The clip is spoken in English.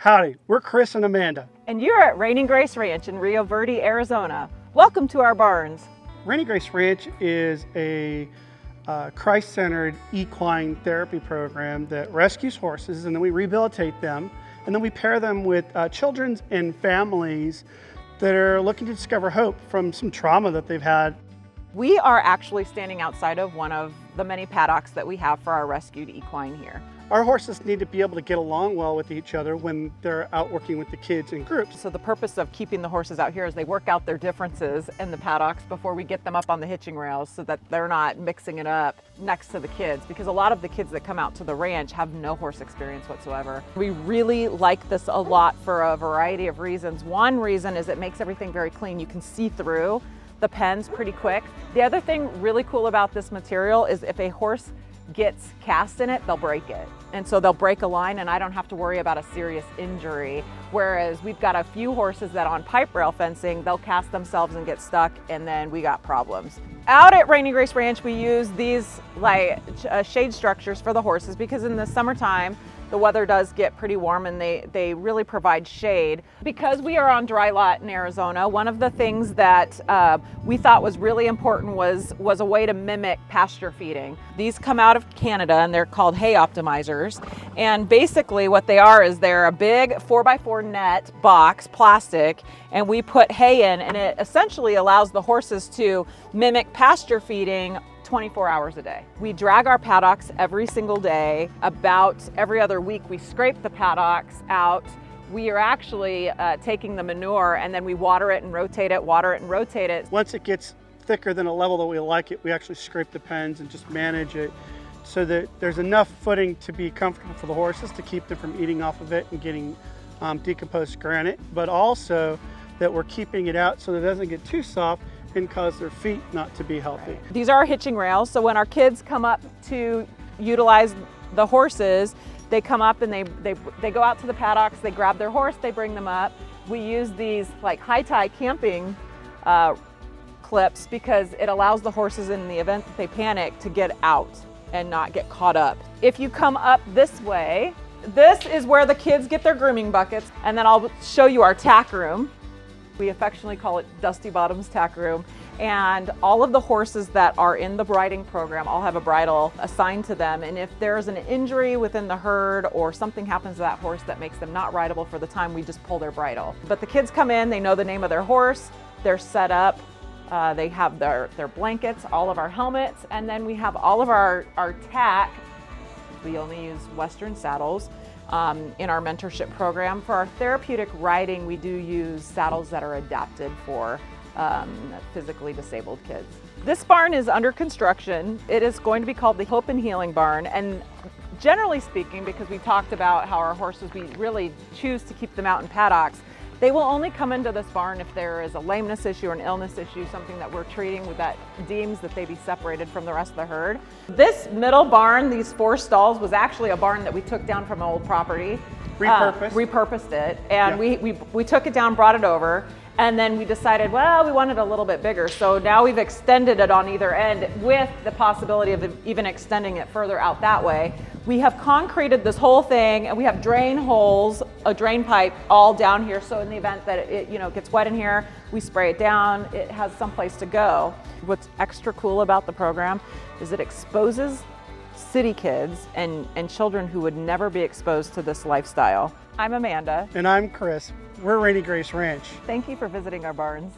Howdy, we're Chris and Amanda. And you're at Raining Grace Ranch in Rio Verde, Arizona. Welcome to our barns. Raining Grace Ranch is a Christ-centered equine therapy program that rescues horses, and then we rehabilitate them, and then we pair them with children and families that are looking to discover hope from some trauma that they've had. We are actually standing outside of one of the many paddocks that we have for our rescued equine here. Our horses need to be able to get along well with each other when they're out working with the kids in groups. So the purpose of keeping the horses out here is they work out their differences in the paddocks before we get them up on the hitching rails so that they're not mixing it up next to the kids, because a lot of the kids that come out to the ranch have no horse experience whatsoever. We really like this a lot for a variety of reasons. One reason is it makes everything very clean. You can see through the pens pretty quick. The other thing really cool about this material is if a horse gets cast in it, they'll break it. And so they'll break a line and I don't have to worry about a serious injury. Whereas we've got a few horses that on pipe rail fencing, they'll cast themselves and get stuck, and then we got problems. Out at Raining Grace Ranch, we use these shade structures for the horses because in the summertime, the weather does get pretty warm and they really provide shade. Because we are on dry lot in Arizona, one of the things that we thought was really important was a way to mimic pasture feeding. These come out of Canada and they're called hay optimizers. And basically what they are is they're a big 4x4 net box, plastic, and we put hay in, and it essentially allows the horses to mimic pasture feeding 24 hours a day. We drag our paddocks every single day. About every other week, we scrape the paddocks out. We are actually taking the manure and then we water it and rotate it, water it and rotate it. Once it gets thicker than a level that we like it, we actually scrape the pens and just manage it so that there's enough footing to be comfortable for the horses to keep them from eating off of it and getting decomposed granite, but also that we're keeping it out so that it doesn't get too soft and cause their feet not to be healthy. These are our hitching rails, so when our kids come up to utilize the horses, they come up and they go out to the paddocks, they grab their horse, they bring them up. We use these like high-tie camping clips because it allows the horses in the event that they panic to get out and not get caught up. If you come up this way, this is where the kids get their grooming buckets, and then I'll show you our tack room. We affectionately call it Dusty Bottoms Tack Room. And all of the horses that are in the briding program all have a bridle assigned to them. And if there's an injury within the herd or something happens to that horse that makes them not rideable for the time, we just pull their bridle. But the kids come in, they know the name of their horse, they're set up, they have their blankets, all of our helmets, and then we have all of our tack. We only use Western saddles. In our mentorship program. For our therapeutic riding, we do use saddles that are adapted for physically disabled kids. This barn is under construction. It is going to be called the Hope and Healing Barn, and generally speaking, because we talked about how our horses, we really choose to keep them out in paddocks, they will only come into this barn if there is a lameness issue or an illness issue, something that we're treating with that deems that they be separated from the rest of the herd. This middle barn, these 4 stalls, was actually a barn that we took down from an old property. Repurposed it, and yeah. we took it down, brought it over, and then we decided, well, we wanted a little bit bigger. So now we've extended it on either end with the possibility of even extending it further out that way. We have concreted this whole thing, and we have drain holes, a drain pipe all down here. So in the event that it gets wet in here, we spray it down, it has someplace to go. What's extra cool about the program is it exposes city kids and children who would never be exposed to this lifestyle. I'm Amanda. And I'm Chris. We're Raining Grace Ranch. Thank you for visiting our barns.